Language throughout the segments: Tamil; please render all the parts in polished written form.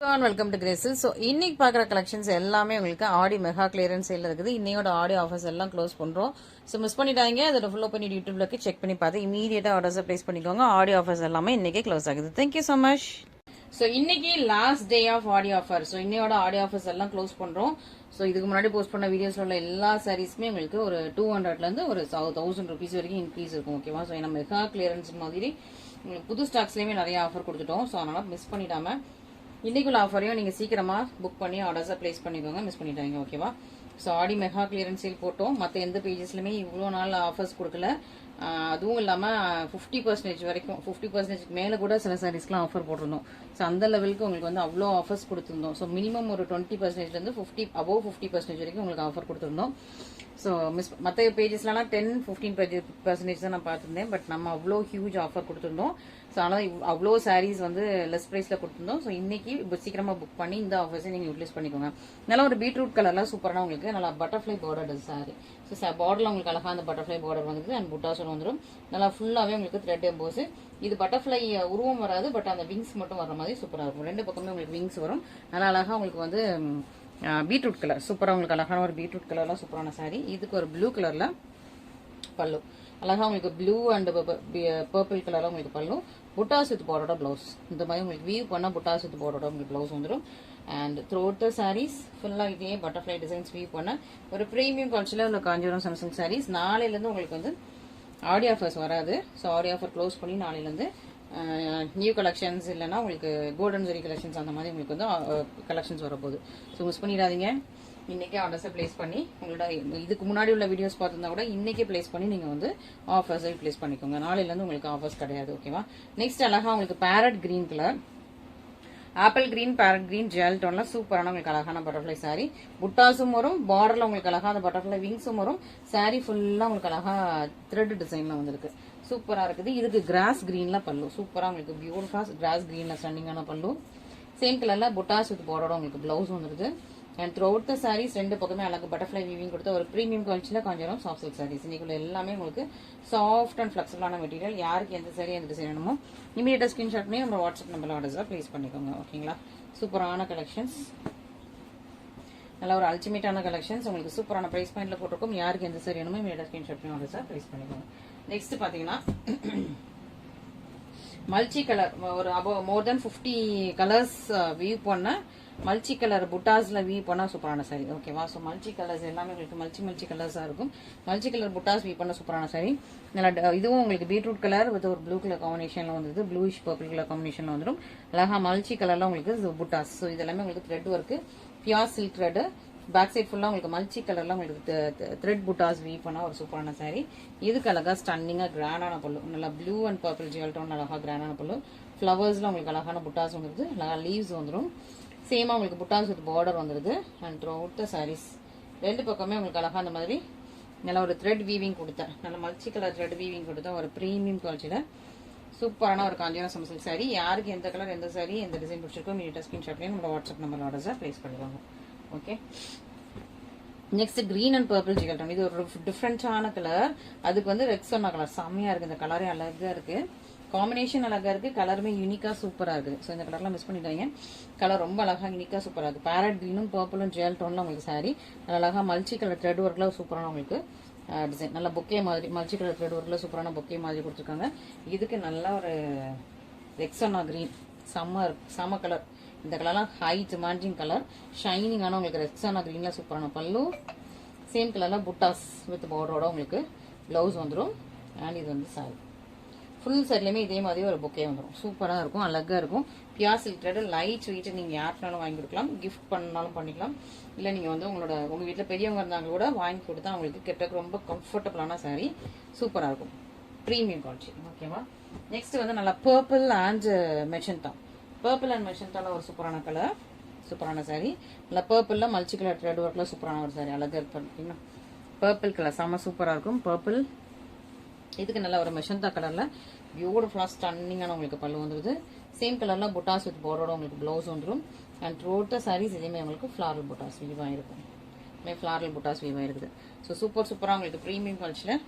Welcome to கிரேசில். ஸோ இன்னைக்கு பார்க்குற கலெக்ஷன்ஸ் எல்லாமே உங்களுக்கு ஆடி மெகா கிளியரன்ஸ் சேல் இருக்குது. இன்னையோட ஆடி ஆஃபர்ஸ் எல்லாம் க்ளோஸ் பண்ணுறோம். ஸோ மிஸ் பண்ணிட்டாங்க, அதோட ஃபுல்லோ பண்ணி யூடியூப்லக்கு செக் பண்ணி பார்த்து இமீடியட்டாக ஆர்டர்ஸை ப்ளேஸ் பண்ணிக்கோங்க. ஆடி ஆஃபர்ஸ் எல்லாமே இன்னைக்கே க்ளோஸ் ஆகுது. Thank you so much. ஸோ இன்னைக்கு last day of Aadi offer. So இன்னையோட ஆடி ஆஃபர்ஸ் எல்லாம் க்ளோஸ் பண்ணுறோம். ஸோ இதுக்கு முன்னாடி போஸ்ட் பண்ண வீடியோஸ்ல உள்ள எல்லா சாரீஸுமே உங்களுக்கு ஒரு 200லேருந்து ஒரு 1000 ருபீஸ் வரைக்கும் இன்க்ரீஸ் இருக்கும். ஓகேவா? ஸோ நம்ம மெகா கிளியரன்ஸ் மாதிரி உங்களுக்கு புது ஸ்டாக்ஸ்லேயுமே நிறைய ஆஃபர் கொடுத்துட்டோம். ஸோ அதனால் மிஸ் பண்ணிடாம இன்னைக்குள்ள ஆஃபரையும் நீங்கள் சீக்கிரமாக புக் பண்ணி ஆர்டர்ஸை ப்ளேஸ் பண்ணிக்கோங்க. மிஸ் பண்ணிட்டாங்க. ஓகேவா? ஸோ ஆடி மெகா கிளியரன்ஸ் சேல் போட்டோம். மற்ற எந்த பேஜஸ்லையுமே இவ்வளோ நாள் ஆஃபர்ஸ் கொடுக்கல. அதுவும் இல்லாமல் 50% வரைக்கும் 50% மேலே கூட சில சாரீஸ்க்குலாம் ஆஃபர் போட்டிருந்தோம். ஸோ அந்த லெவலுக்கு உங்களுக்கு வந்து அவ்வளோ ஆஃபர்ஸ் கொடுத்துருந்தோம். ஸோ மினிமம் ஒரு 20%லேருந்து அபோவ் 50% வரைக்கும் உங்களுக்கு ஆஃபர் கொடுத்துருந்தோம். ஸோ மற்ற பேஜஸ்லாம் 10-15% தான் நான் பார்த்துருந்தேன். பட் நம்ம அவ்வளோ ஹியூஜ் ஆஃபர் கொடுத்துருந்தோம். ஸோ ஆனால் அவ்வளோ சாரீஸ் வந்து லெஸ் ப்ரைஸில் கொடுத்துருந்தோம். ஸோ இன்னைக்கு சீக்கிரமாக புக் பண்ணி இந்த ஆஃபர்ஸை நீங்கள் யூட்டிலைஸ் பண்ணிக்கோங்க. நல்லா ஒரு பீட்ரூட் கலர்லாம் சூப்பரான உங்களுக்கு நல்லா பட்டர்ஃப்ளை பார்டர் சாரி. ஸோ பார்டரில் உங்களுக்கு அழகாக அந்த பட்டர்ஃப்ளை பார்டர் வந்துருக்கு. அண்ட் புட்டாஸும் வந்துடும். நல்லா ஃபுல்லாகவே உங்களுக்கு த்ரெட் எம்போஸ். இது பட்டர்ஃப்ளை உருவம் வராது, பட் அந்த விங்ஸ் மட்டும் வர மாதிரி சூப்பராக இருக்கும். ரெண்டு பக்கமே உங்களுக்கு விங்ஸ் வரும். நல்லா அழகாக உங்களுக்கு வந்து பீட்ரூட் கலர் சூப்பராக உங்களுக்கு அழகான ஒரு பீட்ரூட் கலர்லாம் சூப்பரான சாரி. இதுக்கு ஒரு ப்ளூ கலரில் பல்லு அழகா உங்களுக்கு ப்ளூ அண்ட் பர்பிள் கலரில் உங்களுக்கு பல்லு. புட்டாஸ் வித் பார்டரோட பிளவுஸ் இந்த மாதிரி உங்களுக்கு வியூ பண்ணால் புட்டாஸ் வித் பார்டரோட உங்களுக்கு பிளவுஸ் வந்துடும். அண்ட் த்ரோட் த சாரீஸ் ஃபுல்லாக இதே பட்டர்ஃப்ளை டிசைன்ஸ் வியூ பண்ண ஒரு ப்ரீமியம் கால்ச்சில் உள்ள காஞ்சிபுரம் சாம்சங் சாரீஸ். நாளையிலேருந்து உங்களுக்கு வந்து ஆடி ஆஃபர்ஸ் வராது. ஸோ ஆடி ஆஃபர் க்ளோஸ் பண்ணி நாளையிலேருந்து நியூ கலெக்ஷன்ஸ் இல்லைன்னா உங்களுக்கு கோல்டன் ஜெரி கலெக்ஷன்ஸ் அந்த மாதிரி உங்களுக்கு வந்து கலெக்ஷன்ஸ் வரப்போகுது. ஸோ மிஸ் பண்ணிடாதீங்க. இன்னைக்கே ஆர்டர்ஸை பிளேஸ் பண்ணி உங்களோட இதுக்கு முன்னாடி உள்ள வீடியோஸ் பார்த்துருந்தா கூட இன்னைக்கே பிளேஸ் பண்ணி நீங்கள் வந்து ஆஃபர்ஸை பிளேஸ் பண்ணிக்கோங்க. நாளையிலேருந்து உங்களுக்கு ஆஃபர்ஸ் கிடையாது. ஓகேவா? நெக்ஸ்ட் அழகா உங்களுக்கு parrot green colour, apple green, parrot green, gel டோன்லாம் சூப்பரான உங்களுக்கு அழகான பட்டர்ஃப்ளை சாரி. புட்டாஸும் வரும், பார்டரில் உங்களுக்கு அழகான பட்டர்ஃப்ளை விங்ஸும் வரும். சாரி ஃபுல்லாக உங்களுக்கு அழகா த்ரெட் டிசைன்ல வந்துருக்கு. சூப்பராக இருக்குது. இதுக்கு கிராஸ் கிரீன்ல பல்லு சூப்பராக உங்களுக்கு பியூட்டிஃபுல்லாக கிராஸ் கிரீன்ல ஸ்டன்னிங்கான பல்லு. சேம் கலர்ல புட்டாஸ் வித் பார்டரோட உங்களுக்கு பிளவுஸ் வந்துருது. And throughout the saris ரெண்டு பக்கமே அழகு பட்டர்ஃப்ளை வீவிங் கொடுத்த ஒரு ப்ரீமியம் குவாலிட்டியில் காஞ்சிபுரம் சாஃப்ட் சில்க் சாரீஸ். இன்னைக்குள்ள எல்லாமே உங்களுக்கு சாஃப்ட் அண்ட் ஃபிளெக்சிபிளான மெட்டீரியல். யாருக்கு எந்த சாரி எந்த டிசைன் வேணுமோ இமீடியட்டாக ஸ்கிரீன்ஷாட் பண்ணி நம்ம வாட்ஸ்அப் நம்பரில் ஆர்டர்ஸாக ப்ளேஸ் பண்ணிக்கோங்க. ஓகேங்களா? சூப்பரான கலெக்ஷன்ஸ், நல்ல ஒரு அல்டிமேட்டான கலெக்ஷன்ஸ் உங்களுக்கு சூப்பரான ப்ரைஸ் பாயிண்ட்ல போட்டிருக்கும். யாருக்கு எந்த சாரி வேணுமோ இமீடியட்டாக ஸ்கிரீன்ஷாட் பண்ணி ஆர்டர்ஸாக ப்ளேஸ் பண்ணிக்கோங்க. நெக்ஸ்ட் பார்த்தீங்கன்னா மல்டி கலர் ஒரு மோர் தென் 50 கலர்ஸ் வியூ பண்ண மல்டி கலர் புட்டாஸ்ல வியூ பண்ணா சூப்பரான சாரி. ஓகேவா? ஸோ மல்டி கலர்ஸ் எல்லாமே உங்களுக்கு மல்டி கலர்ஸா இருக்கும். மல்டி கலர் புட்டாஸ் வியூ பண்ண சூப்பரான சாரி. நல்லா இதுவும் உங்களுக்கு பீட்ரூட் கலர் வித் ஒரு ப்ளூ கலர் காம்பினேஷன்ல வந்துருது. ப்ளூயிஷ் பர்பிள் கலர் காம்பினேஷன்ல வந்துடும். அழகா மல்டி கலர்ல உங்களுக்கு புட்டாஸ். ஸோ இதெல்லாமே உங்களுக்கு thread work, pure silk thread. Back side ஃபுல்லாக உங்களுக்கு மல்டி கலர்ல உங்களுக்கு த்ரெட் புட்டாஸ் வீவ் பண்ணா ஒரு சூப்பரான சாரி. இதுக்கு அழகா ஸ்டன்னிங்காக கிராண்டான பல்லு, நல்லா blue and purple jewel tone அழகா கிராண்டான பல்லு. ஃப்ளவர்ஸ்ல உங்களுக்கு அழகான புட்டாஸ் வந்துருது. அழகா லீவ்ஸ் வந்துடும். சேமா உங்களுக்கு புட்டாஸ் வித் பார்டர் வந்துருது. And throughout the saris ரெண்டு பக்கமே உங்களுக்கு அழகா அந்த மாதிரி நல்லா ஒரு த்ரெட் வீவிங் கொடுத்தேன். நல்ல மல்டி கலர் த்ரெட் வீவிங் கொடுத்தா ஒரு ப்ரீமியம் குவாலிட்டியில சூப்பரான ஒரு காஞ்சிபுரம் சாம்சங் சாரி. யாருக்கு எந்த கலர் எந்த சாரி எந்த டிசைன் பிடிச்சிருக்கோ இமீடியட்டா ஸ்கிரீன்ஷாட் பண்ணி நம்மளோட வாட்ஸ்அப் நம்பர் ஆர்டர்ஸா ப்ளேஸ் பண்ணிடுவாங்க. ஓகே? நெக்ஸ்ட் கிரீன் அண்ட் பர்பிள் ஜிகல் டோன். இது ஒரு டிஃப்ரெண்டான கலர். அதுக்கு வந்து ரெக்ஸோனா கலர் செம்மையா இருக்கு. இந்த கலரே அழகா இருக்கு. காம்பினேஷன் அழகா இருக்கு. கலருமே யூனிக்கா சூப்பரா இருக்குது. ஸோ இந்த கலர்லாம் மிஸ் பண்ணிட்டாங்க. கலர் ரொம்ப அழகா யூனிக்கா சூப்பரா இருக்கு. பேரட் கிரீனும் பர்பிளும் ஜெல் டோன்ல உங்களுக்கு சாரி. அழகா மல்டி கலர் த்ரெட் ஒர்க்ல சூப்பரான உங்களுக்கு டிசைன். நல்ல பொக்கே மாதிரி மல்டி கலர் த்ரெட் ஒர்க்ல சூப்பரான பொக்கே மாதிரி கொடுத்துருக்காங்க. இதுக்கு நல்ல ஒரு ரெக்ஸோனா கிரீன் செம்ம கலர். இந்த கலர்லாம் ஹை டிமாண்டிங் கலர். ஷைனிங்கான உங்களுக்கு ரெக்ஸானா கிரீன்ல சூப்பரான பல்லு. சேம் கலர்ல புட்டாஸ் வித் பார்டரோட உங்களுக்கு பிளவுஸ் வந்துடும். அண்ட் இது வந்து சாரி ஃபுல் சாரிலையுமே இதே மாதிரி ஒரு பொக்கே வந்துடும். சூப்பராக இருக்கும், அழகா இருக்கும். Pure silk thread light weight. நீங்கள் யாருக்குனாலும் வாங்கி கொடுக்கலாம், கிஃப்ட் பண்ணாலும் பண்ணிக்கலாம். இல்லை நீங்கள் வந்து உங்கள் வீட்டில் பெரியவங்க இருந்தாங்க கூட வாங்கி கொடுத்தா அவங்களுக்கு கிட்டக்கு ரொம்ப கம்ஃபர்டபுளான சாரி. சூப்பராக இருக்கும், ப்ரீமியம் குவாலிட்டி. ஓகேவா? நெக்ஸ்ட் வந்து நல்லா purple and magenta. Purple and மெஜந்தால ஒரு சூப்பரான கலர், சூப்பரான சாரி. நல்லா பர்பிள்ல மல்டி கலர் த்ரெட் ஒர்க்ல சூப்பரான ஒரு சாரி. அழகா இருக்கு பார்த்தீங்கன்னா பர்பிள் கலர் செம்ம சூப்பராக இருக்கும். பர்பிள் இதுக்கு நல்ல ஒரு மெஷந்தா கலர்ல பியூட்டிஃபுல்லா ஸ்டன்னிங்கான உங்களுக்கு பல்லு வந்துருது. சேம் கலர்ல புட்டாஸ் வித் பார்டரோட உங்களுக்கு பிளவுஸ் வந்துடும். And throughout the saris இதேமே உங்களுக்கு ஃபிளாரல் புட்டாஸ் வீவா இருக்கும். ஃபிளாரல் புட்டாஸ் வீவா இருக்குது. ஸோ சூப்பராக உங்களுக்கு ப்ரீமியம் குவாலிட்டியில்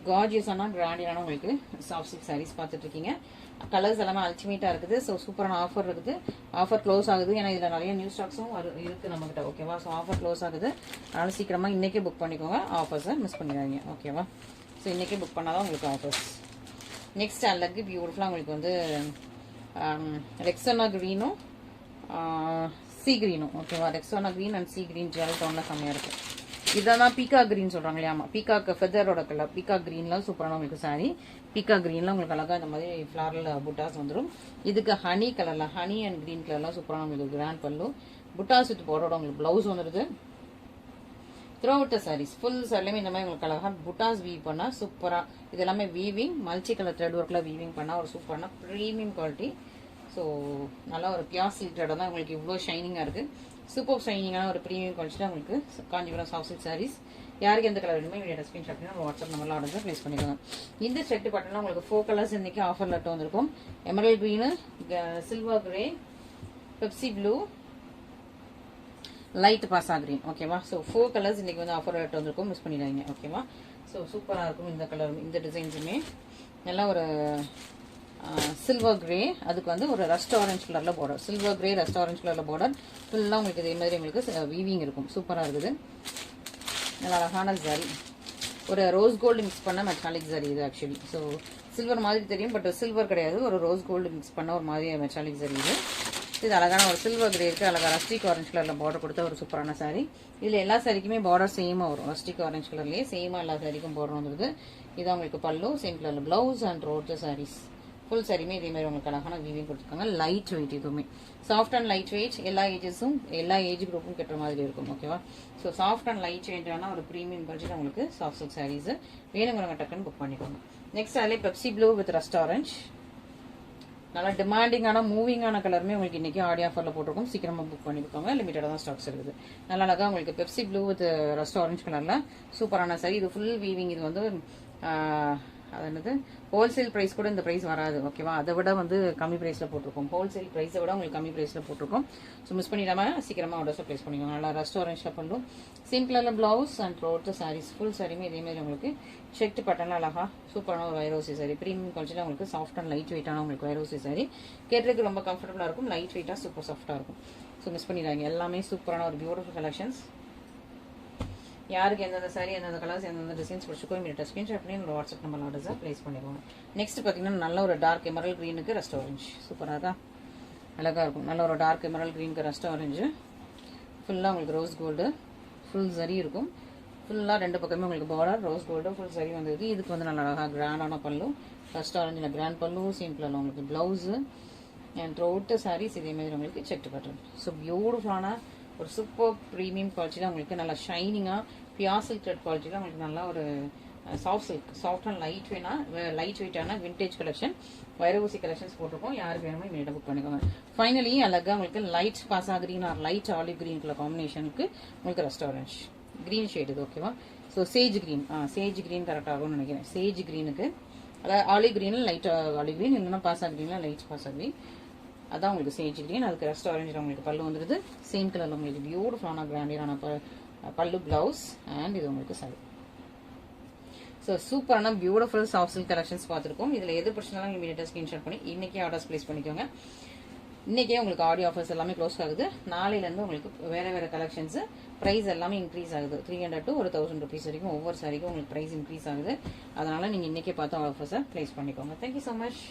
கார்ஜியஸான கிராண்டியான உங்களுக்கு சாஃப்ட் சில்க் சாரீஸ் பார்த்துட்டு இருக்கீங்க. கலர்ஸ் எல்லாமே அல்டிமேட்டா இருக்குது. ஸோ சூப்பரான ஆஃபர் இருக்குது. ஆஃபர் க்ளோஸ் ஆகுது. ஏன்னா இதில் நிறைய நியூ ஸ்டாக்ஸும் இருக்கு நம்மகிட்ட. ஓகேவா? ஸோ ஆஃபர் க்ளோஸ் ஆகுது. அதனால சீக்கிரமா இன்னைக்கே புக் பண்ணிக்கோங்க. ஆஃபர்ஸை மிஸ் பண்ணிடாதீங்க. ஓகேவா? ஸோ இன்னைக்கே புக் பண்ணாதான் உங்களுக்கு ஆஃபர்ஸ். நெக்ஸ்ட் அழகு பியூட்டிஃபுல்லாக உங்களுக்கு வந்து ரெக்ஸோனா கிரீனும் சி கிரீனும். ஓகேவா? Rexona green and sea green gel டோன்ல செம்மையா இருக்கு. இதான் பீகா கிரீன் சொல்றாங்க இல்லையா? ஆமா, பீகாக் ஃபெதரோட கலர். பீகா கிரீன்ல சூப்பரான உங்களுக்கு சாரி. பீகா கிரீன்ல உங்களுக்கு அழகா இந்த மாதிரி ஃபிளாரல் புட்டாஸ் வந்துடும். இதுக்கு ஹனி கலர்ல, ஹனி அண்ட் கிரீன் கலர்லாம் சூப்பரான உங்களுக்கு கிராண்ட் பல்லு. புட்டாஸ் வித் போர்டோட உங்களுக்கு பிளவுஸ் வந்துடுது. த்ரூ அவுட் சாரீஸ் ஃபுல் சாரிலையுமே இந்த மாதிரி உங்களுக்கு அழகா புட்டாஸ் வீவ் பண்ணா சூப்பரா. இது எல்லாமே வீவிங், மல்டி கலர் த்ரெட் ஒர்க்ல வீவிங் பண்ணா ஒரு சூப்பரான ப்ரீமியம் குவாலிட்டி. ஸோ நல்லா ஒரு பியார் சில்க் த்ரெட் தான் உங்களுக்கு இவ்வளோ ஷைனிங்காக இருக்கு. சூப்பர் ஷைனிங்கான ஒரு ப்ரீமியம் குவாலிட்டி உங்களுக்கு காஞ்சிபுரம் சாஃப்ட் சில்க் சாரீஸ். யாருக்கு எந்த கலர் வேணுமோ வீடியோ ஸ்கிரீன்ஷாட் பண்ணி நம்ம வாட்ஸ்அப் நம்பர்ல ஆர்டர் பிளேஸ் பண்ணிக்கோங்க. இந்த செட் பார்த்தீங்கன்னா உங்களுக்கு 4 கலர்ஸ் இன்னைக்கு ஆஃபர் லெட்டர் வந்திருக்கும். Emerald green, silver grey, Pepsi blue, light பாசா கிரீன். ஓகேவா? ஸோ 4 கலர்ஸ் இன்னைக்கு வந்து ஆஃபர் லெட்டர் வந்திருக்கும். மிஸ் பண்ணிடாதீங்க. ஓகேவா? ஸோ சூப்பராக இருக்கும் இந்த கலர், இந்த டிசைன்ஸுமே. நல்லா ஒரு சில்வர் கிரே, அதுக்கு வந்து ஒரு ரஸ்ட் ஆரஞ்ச் கலர்ல border. Silver grey rust orange கலர்ல பார்டர். ஃபுல்லாக உங்களுக்கு இதே மாதிரி உங்களுக்கு வீவிங் இருக்கும். சூப்பராக இருக்குது. நல்லா அழகான ஜரி. ஒரு ரோஸ் கோல்டு மிக்ஸ் பண்ண மெட்டாலிக் ஜரி இது ஆக்சுவலி. ஸோ சில்வர் மாதிரி தெரியும், பட் சில்வர் கிடையாது. ஒரு ரோஸ் கோல்டு மிக்ஸ் பண்ண ஒரு மாதிரி மெட்டாலிக் ஜரி இது. இது அழகான ஒரு சில்வர் கிரே இருக்கு. அழகா ரஸ்டிக் ஆரஞ்ச் கலர்ல பார்டர் கொடுத்த ஒரு சூப்பரான சாரி. இதுல எல்லா சாரிக்குமே பார்டர் சேமா வரும். ரஸ்டிக் ஆரஞ்ச் கலர்லயே சேமா எல்லா சாரிக்கும் பார்டர் வந்துருது. இதான் உங்களுக்கு பல்லு, சேம் கலர்ல blouse and rod saris. Full சாரியுமே இதே மாதிரி உங்களுக்கு அழகான வீவிங் கொடுத்துருக்காங்க. லைட் வெயிட், இதுவுமே சாஃப்ட் அண்ட் லைட் வெயிட். எல்லா ஏஜஸும் எல்லா ஏஜ் குரூப்பும் கட்டுற மாதிரி இருக்கும். ஓகேவா? ஸோ சாஃப்ட் அண்ட் லைட் வெயிட்டான ஒரு ப்ரீமியம் பட்ஜெட் உங்களுக்கு சாஃப்ட் சில்க் சாரீஸ் வேணுங்கிறவங்க டக்குன்னு புக் பண்ணிக்கோங்க. நெக்ஸ்ட் அதிலே Pepsi blue with rust orange. நல்லா டிமாண்டிங்கான மூவிங்கான கலருமே உங்களுக்கு இன்னைக்கு ஆடி ஆஃபர்ல போட்டிருக்கும். சீக்கிரமா புக் பண்ணிக்கோங்க. லிமிட்டடா தான் ஸ்டாக்ஸ் இருக்குது. நல்லா அழகா உங்களுக்கு Pepsi blue with rust orange கலர்ல சூப்பரான சாரி. இது ஃபுல் வீவிங். இது வந்து அது என்னது ஹோல்சேல் பிரைஸ் கூட இந்த பிரைஸ் வராது. ஓகேவா? அதை விட வந்து கம்மி பிரைஸ்ல போட்டிருக்கோம். ஹோல்சேல் பிரைஸை விட உங்களுக்கு கம்மி பிரைஸ்ல போட்டிருக்கோம். ஸோ மிஸ் பண்ணிடாம சீக்கிரமா ஆர்டர்ஸை பிளேஸ் பண்ணிக்கோங்க. நல்லா ரஸ்ட் ஆரஞ்ச்ல பண்ணும். சேம் கலர்ல blouse and rod saris. Full சாரியுமே இதே மாதிரி உங்களுக்கு செக்ட் பட்டன்ல அழகா சூப்பரான ஒரு வைரோசி சாரி. ப்ரீமியம் குவாலிட்டியில் உங்களுக்கு சாஃப்ட் அண்ட் லைட் வெயிட்டான உங்களுக்கு வைரோசி சாரி. கேட்டதுக்கு ரொம்ப கம்ஃபர்டபுளா இருக்கும். லைட் வெயிட்டா சூப்பர் சாஃப்டா இருக்கும். ஸோ மிஸ் பண்ணிடாங்க. எல்லாமே சூப்பரான ஒரு பியூட்டிஃபுல் கலெக்ஷன்ஸ். யாருக்கு எந்தெந்த சாரி, எந்தெந்த கலர்ஸ், எந்தெந்த டிசைன்ஸ் பிடிச்சிக்கோ இமீடியட்டா ஸ்கிரீன்ஷாட் பண்ணி என்னோட வாட்ஸ்அப் நம்பர் ஆர்டர்ஸை பிளேஸ் பண்ணிக்கோங்க. நெக்ஸ்ட் பார்த்தீங்கன்னா நல்ல ஒரு டார்க் எமரல் கிரீனுக்கு ரஸ்ட் ஆரஞ்சு. சூப்பராக தான் அழகாக இருக்கும். நல்ல ஒரு டார்க் எமரல் கிரீனுக்கு ரஸ்ட் ஆரஞ்சு. ஃபுல்லாக உங்களுக்கு ரோஸ் கோல்டு ஃபுல் சரி இருக்கும். ஃபுல்லாக ரெண்டு பக்கமே உங்களுக்கு பார்டர் ரோஸ் கோல்டு ஃபுல் சரி வந்திருக்கு. இதுக்கு வந்து நல்லா அழகாக கிராண்டான பல்லு. ரஸ்ட் ஆரஞ்சில் கிராண்ட் பல்லு, சிம்பிளில் உங்களுக்கு ப்ளவுஸு அண்ட் த்ரோட்டு சாரீஸ் இதே மாதிரி உங்களுக்கு செக் பட்டன். ஸோ பியூட்டிஃபுல்லான ஒரு சூப்பர் ப்ரீமியம் குவாலிட்டியில் உங்களுக்கு நல்லா ஷைனிங்காக பியார் சில்க் த்ரெட் குவாலிட்டியில் உங்களுக்கு நல்லா ஒரு soft silk soft and light வெயிட்டான விண்டேஜ் கலெக்ஷன் வைரவூசி கலெக்ஷன்ஸ் போட்டிருக்கோம். யாருக்கு வேணுமோ இமீடியட்டாக புக் பண்ணிக்கோங்க. ஃபைனலி அழகாக உங்களுக்கு லைட் பாசா green or light olive green colour காம்பினேஷனுக்கு உங்களுக்கு ரெஸ்ட் ஆரஞ்ச் கிரீன் ஷேட் இது. ஓகேவா? So sage green sage green கரெக்டாக ஆகும்னு நினைக்கிறேன். சேஜ் கிரீனுக்கு அதாவது ஆலிவ் கிரீனில் லைட் ஆலிவ் கிரீன், இல்லைன்னா பாசா கிரீனில் லைட் பாசா கிரீன். அதான் உங்களுக்கு சேஜ் கிரீன். அதுக்கு ரெஸ்ட் ஆரஞ்சில் உங்களுக்கு பல்லு வந்துருது. சேம் கலரில் உங்களுக்கு பியூட்டிஃபுல்லான கிராண்டியரான பல்லு பிளவுஸ் அண்ட் இது உங்களுக்கு சாரி. ஸோ சூப்பரான பியூட்டிஃபுல் சாஃப்ட் சில்க் கலெக்ஷன்ஸ் பார்த்துருக்கோம். இதில் எது பிரச்சனைலாம் இமீடியட்டாக ஸ்கிரீன்ஷாட் பண்ணி இன்னைக்கே ஆர்டர்ஸ் பிளேஸ் பண்ணிக்கோங்க. இன்னைக்கே உங்களுக்கு ஆடியோ ஆஃபர்ஸ் எல்லாமே க்ளோஸ் ஆகுது. நாளையிலேருந்து உங்களுக்கு வேற கலெக்ஷன்ஸ் ப்ரைஸ் எல்லாமே இன்க்ரீஸ் ஆகுது. 300 to 1000 rupees வரைக்கும் ஒவ்வொரு சாரிக்கும் உங்களுக்கு ப்ரைஸ் இன்க்ரீஸ் ஆகுது. அதனால நீங்கள் இன்னைக்கே பார்த்து ஆஃபர்ஸை பிளேஸ் பண்ணிக்கோங்க. Thank you so much.